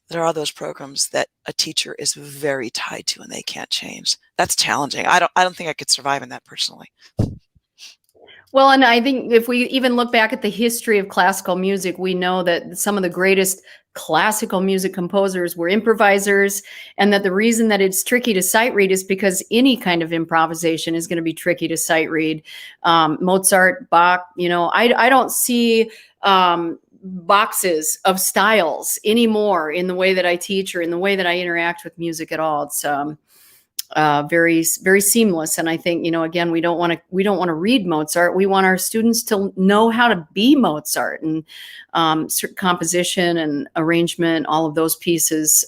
there are those programs that a teacher is very tied to and they can't change. That's challenging. I don't think I could survive in that personally. Well, and I think if we even look back at the history of classical music, we know that some of the greatest classical music composers were improvisers, and that the reason that it's tricky to sight read is because any kind of improvisation is going to be tricky to sight read. Mozart, Bach, I don't see boxes of styles anymore in the way that I teach or in the way that I interact with music at all. It's very, very seamless. And I think, again, we don't want to read Mozart. We want our students to know how to be Mozart, and composition and arrangement, all of those pieces.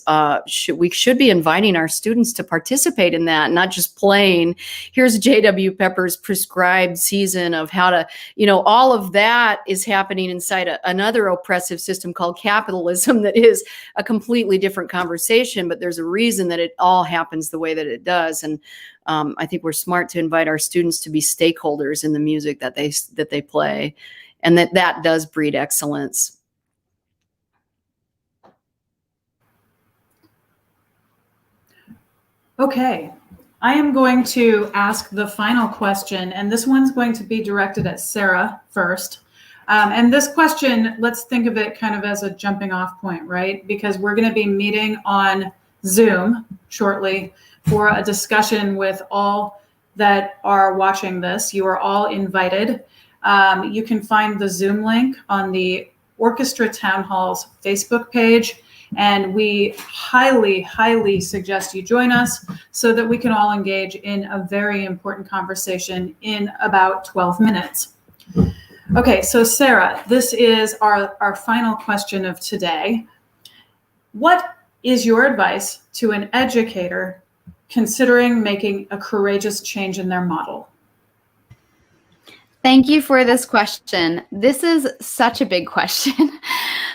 We should be inviting our students to participate in that, not just playing, here's J.W. Pepper's prescribed season of how to, all of that is happening inside another oppressive system called capitalism that is a completely different conversation, but there's a reason that it all happens the way that it does. And I think we're smart to invite our students to be stakeholders in the music that they play, and that does breed excellence. Okay, I am going to ask the final question, and this one's going to be directed at Sarah first. And this question, let's think of it kind of as a jumping off point, right? Because we're going to be meeting on Zoom shortly for a discussion with all that are watching this. You are all invited. You can find the Zoom link on the Orchestra Town Hall's Facebook page, and we highly, highly suggest you join us so that we can all engage in a very important conversation in about 12 minutes. Okay, so Sarah, this is our final question of today. What is your advice to an educator considering making a courageous change in their model? Thank you for this question. This is such a big question.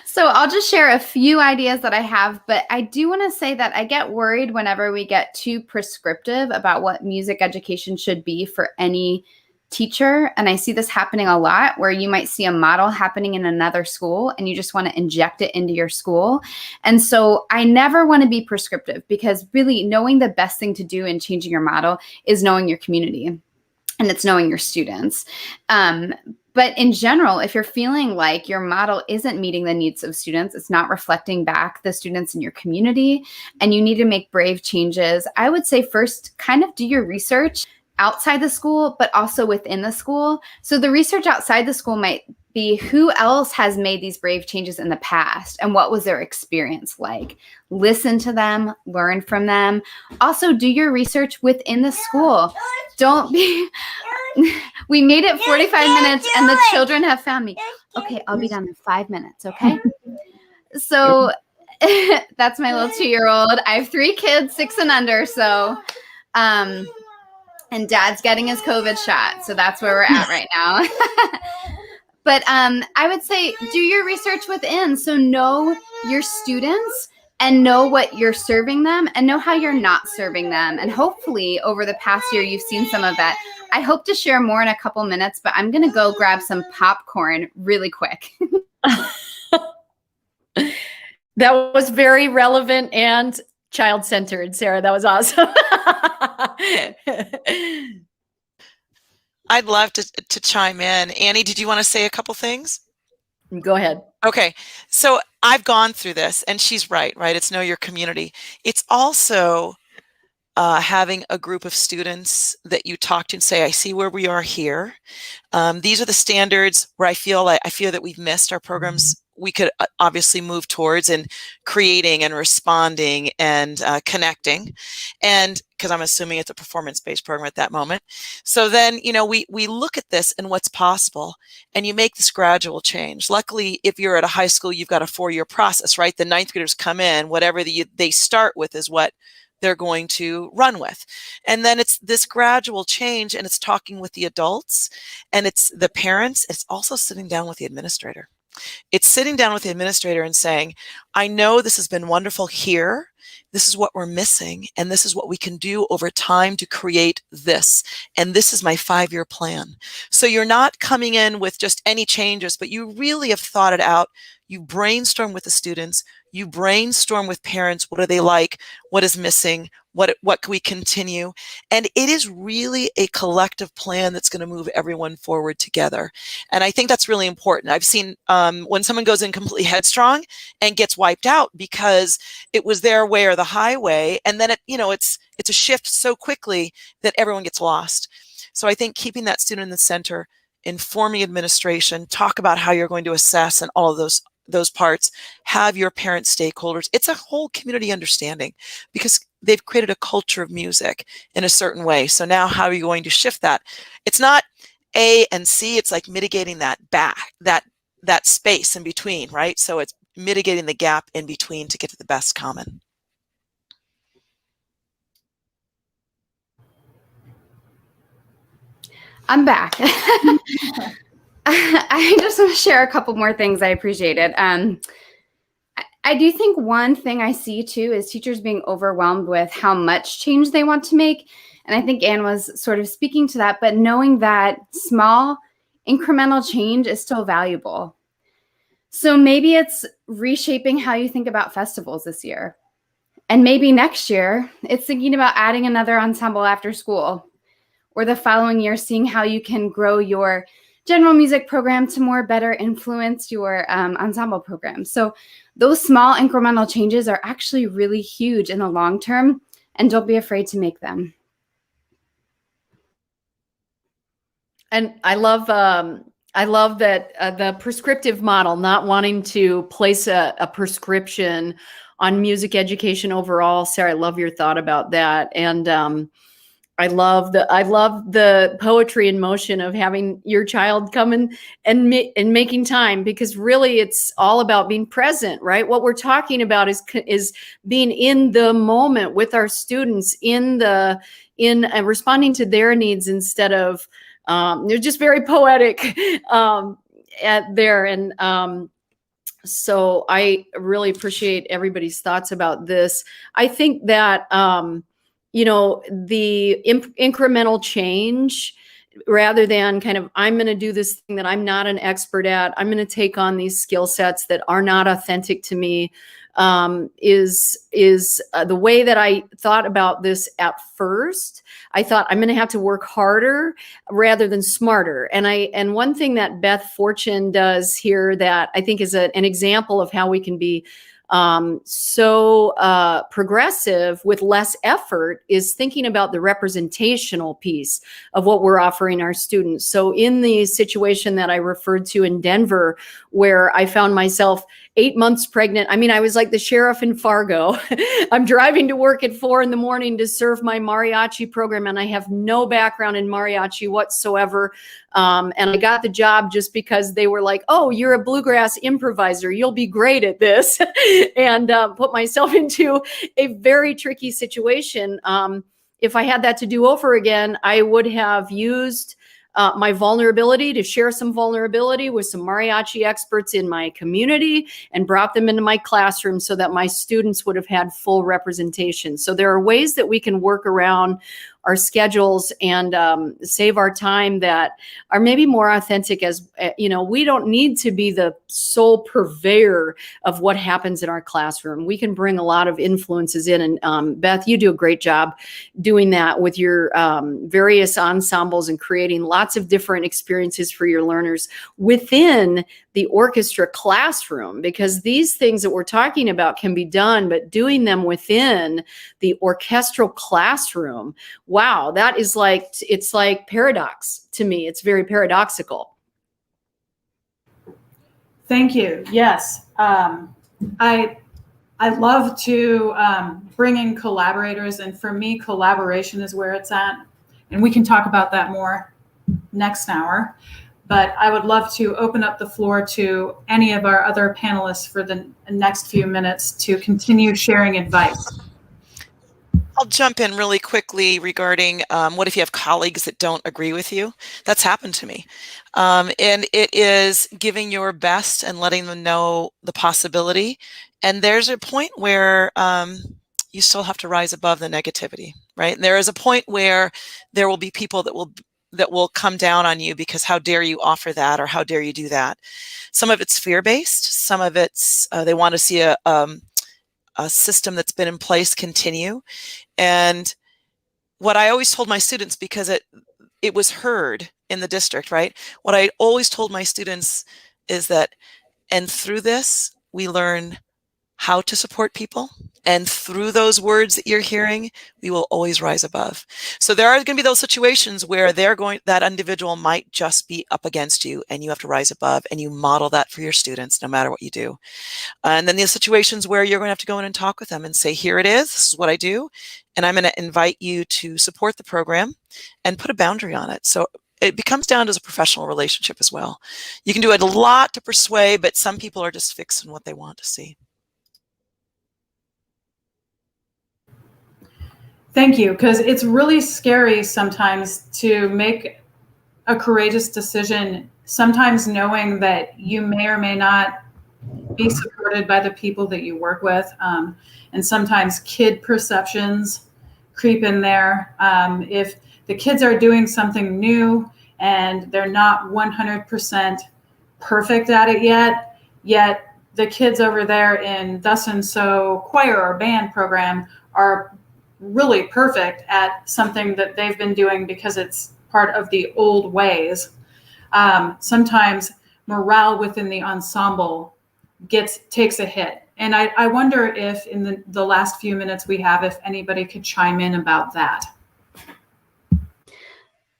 So I'll just share a few ideas that I have, but I do want to say that I get worried whenever we get too prescriptive about what music education should be for any teacher. And I see this happening a lot, where you might see a model happening in another school and you just want to inject it into your school. And so I never want to be prescriptive, because really knowing the best thing to do in changing your model is knowing your community. And it's knowing your students. But in general, if you're feeling like your model isn't meeting the needs of students, it's not reflecting back the students in your community, and you need to make brave changes, I would say first kind of do your research outside the school, but also within the school. So the research outside the school might be who else has made these brave changes in the past and what was their experience like. Listen to them, learn from them. Also do your research within the school. Don't be, we made it 45 minutes and the children have found me. Okay, I'll be done in 5 minutes, okay? So that's my little 2-year-old. I have 3 kids, 6 and under, so, and dad's getting his COVID shot. So that's where we're at right now. But I would say do your research within. So know your students and know what you're serving them and know how you're not serving them. And hopefully over the past year, you've seen some of that. I hope to share more in a couple minutes, but I'm going to go grab some popcorn really quick. That was very relevant and child-centered, Sarah. That was awesome. I'd love to chime in. Annie, did you want to say a couple things? Go ahead. Okay, so I've gone through this, and she's right? It's know your community. It's also having a group of students that you talk to and say, I see where we are here. These are the standards where I feel that we've missed our programs. We could obviously move towards and creating and responding and connecting, and because I'm assuming it's a performance-based program at that moment. So then, we look at this and what's possible, and you make this gradual change. Luckily, if you're at a high school, you've got a 4-year process, right? The ninth graders come in, whatever they start with is what they're going to run with. And then it's this gradual change, and it's talking with the adults, and it's the parents. It's also sitting down with the administrator. It's sitting down with the administrator and saying, I know this has been wonderful here. This is what we're missing, and this is what we can do over time to create this. And this is my 5-year plan. So you're not coming in with just any changes, but you really have thought it out. You brainstorm with the students. You brainstorm with parents. What do they like? What is missing? What can we continue? And it is really a collective plan that's going to move everyone forward together. And I think that's really important. I've seen when someone goes in completely headstrong and gets wiped out because it was their way or the highway, and then it's a shift so quickly that everyone gets lost. So I think keeping that student in the center, informing administration, talk about how you're going to assess and all of those parts, have your parent stakeholders. It's a whole community understanding because they've created a culture of music in a certain way. So now how are you going to shift that? It's not A and C, it's like mitigating that space in between, right? So it's mitigating the gap in between to get to the best common. I'm back. I just want to share a couple more things. I appreciate it. I do think one thing I see too is teachers being overwhelmed with how much change they want to make. And I think Anne was sort of speaking to that, but knowing that small incremental change is still valuable. So maybe it's reshaping how you think about festivals this year. And maybe next year it's thinking about adding another ensemble after school, or the following year seeing how you can grow your general music program to more better influence your ensemble program. So those small incremental changes are actually really huge in the long term, and don't be afraid to make them. And I love that the prescriptive model, not wanting to place a prescription on music education overall. Sarah, I love your thought about that. And I love the poetry in motion of having your child come in and making time, because really it's all about being present, right? What we're talking about is being in the moment with our students, in responding to their needs instead of they're just very poetic there. And so I really appreciate everybody's thoughts about this. I think that the incremental change, rather than kind of, I'm going to do this thing that I'm not an expert at, I'm going to take on these skill sets that are not authentic to me, is the way that I thought about this at first. I thought I'm going to have to work harder rather than smarter. And one thing that Beth Fortune does here that I think is an example of how we can be so progressive with less effort is thinking about the representational piece of what we're offering our students. So in the situation that I referred to in Denver, where I found myself 8 months pregnant. I mean, I was like the sheriff in Fargo. I'm driving to work at 4 a.m. to serve my mariachi program, and I have no background in mariachi whatsoever. And I got the job just because they were like, oh, you're a bluegrass improviser. You'll be great at this. And put myself into a very tricky situation. If I had that to do over again, I would have used my vulnerability to share some vulnerability with some mariachi experts in my community and brought them into my classroom so that my students would have had full representation. So there are ways that we can work around our schedules and save our time that are maybe more authentic. As we don't need to be the sole purveyor of what happens in our classroom. We can bring a lot of influences in. And Beth, you do a great job doing that with your various ensembles and creating lots of different experiences for your learners within the orchestra classroom, because these things that we're talking about can be done, but doing them within the orchestral classroom, wow, that is like, it's like paradox to me. It's very paradoxical. Thank you. Yes. I love to bring in collaborators, and for me, collaboration is where it's at. And we can talk about that more next hour. But I would love to open up the floor to any of our other panelists for the next few minutes to continue sharing advice. I'll jump in really quickly regarding what if you have colleagues that don't agree with you? That's happened to me. And it is giving your best and letting them know the possibility. And there's a point where you still have to rise above the negativity, right? And there is a point where there will be people that will come down on you because how dare you offer that, or how dare you do that? Some of it's fear-based. Some of it's they want to see a system that's been in place continue. And what I always told my students, because it was heard in the district, right? What I always told my students is that, and through this, we learn how to support people. And through those words that you're hearing, we will always rise above. So there are going to be those situations where that individual might just be up against you, and you have to rise above, and you model that for your students no matter what you do. And then there's situations where you're going to have to go in and talk with them and say, here it is, this is what I do, and I'm going to invite you to support the program and put a boundary on it. So it becomes down to a professional relationship as well. You can do a lot to persuade, but some people are just fixed on what they want to see. Thank you, because it's really scary sometimes to make a courageous decision, sometimes knowing that you may or may not be supported by the people that you work with. And sometimes kid perceptions creep in there. If the kids are doing something new and they're not 100% perfect at it yet the kids over there in thus and so choir or band program are really perfect at something that they've been doing because it's part of the old ways. Sometimes morale within the ensemble takes a hit. And I wonder if in the last few minutes we have, if anybody could chime in about that.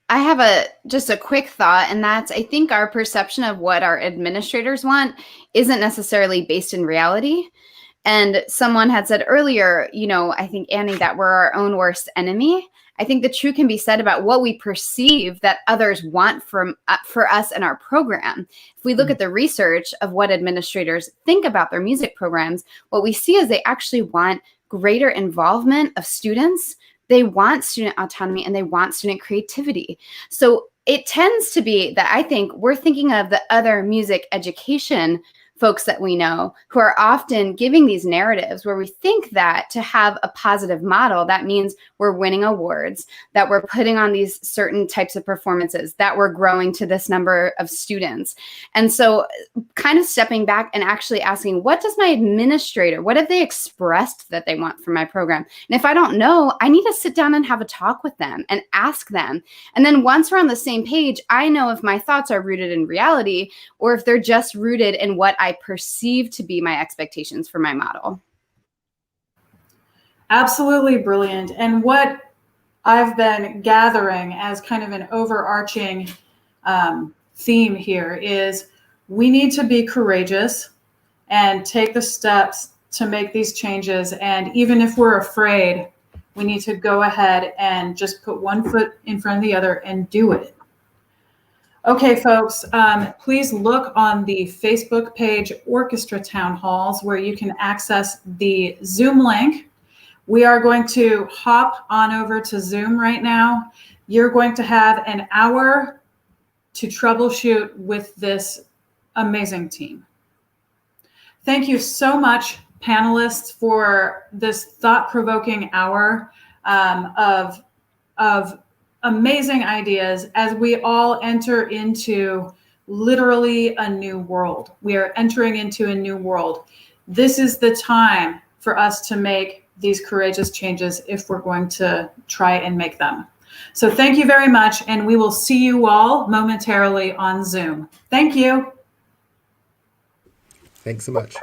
I have just a quick thought, and that's, I think our perception of what our administrators want isn't necessarily based in reality. And someone had said earlier, I think, Annie, that we're our own worst enemy. I think the truth can be said about what we perceive that others want for us in our program. If we look at the research of what administrators think about their music programs, what we see is they actually want greater involvement of students. They want student autonomy and they want student creativity. So it tends to be that I think we're thinking of the other music education folks that we know who are often giving these narratives where we think that to have a positive model, that means we're winning awards, that we're putting on these certain types of performances, that we're growing to this number of students. And so kind of stepping back and actually asking, what does my administrator, what have they expressed that they want from my program? And if I don't know, I need to sit down and have a talk with them and ask them. And then once we're on the same page, I know if my thoughts are rooted in reality or if they're just rooted in what I perceive to be my expectations for my model. Absolutely brilliant. And what I've been gathering as kind of an overarching theme here is we need to be courageous and take the steps to make these changes. And even if we're afraid, we need to go ahead and just put one foot in front of the other and do it. Okay, folks, please look on the Facebook page, Orchestra Town Halls, where you can access the Zoom link. We are going to hop on over to Zoom right now. You're going to have an hour to troubleshoot with this amazing team. Thank you so much, panelists, for this thought-provoking hour of amazing ideas as we all enter into literally a new world. We are entering into a new world. This is the time for us to make these courageous changes if we're going to try and make them. So thank you very much, and we will see you all momentarily on Zoom. Thank you. Thanks so much.